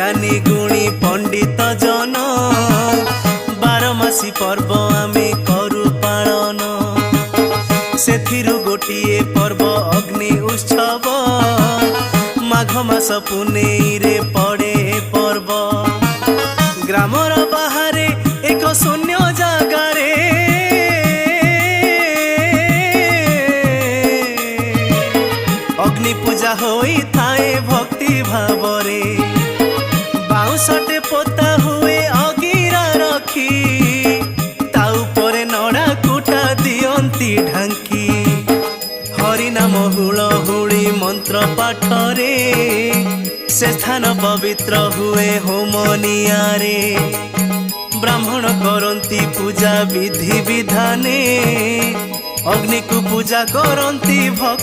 ज्ञानी गुणी पंडित जन बारमासी पर्व आमे करू पालन सेथिरु गोटिए पर्व अग्नि उत्सव माघ मास पुनेई रे पड़े पर्व ग्रामर बाहरे एक शून्य जगारे अग्नि पूजा होई थाए भक्ति भावरे बाउंसटे पोता हुए अगिरा रखी ता उपरे नड़ा कुटा दियंती ढांकी हरिनाम हुलहुली मंत्र पाठरे से स्थान पवित्र हुए होम नियारे ब्राह्मण करंती पूजा विधि विधाने अग्नि को पूजा करंती भक्त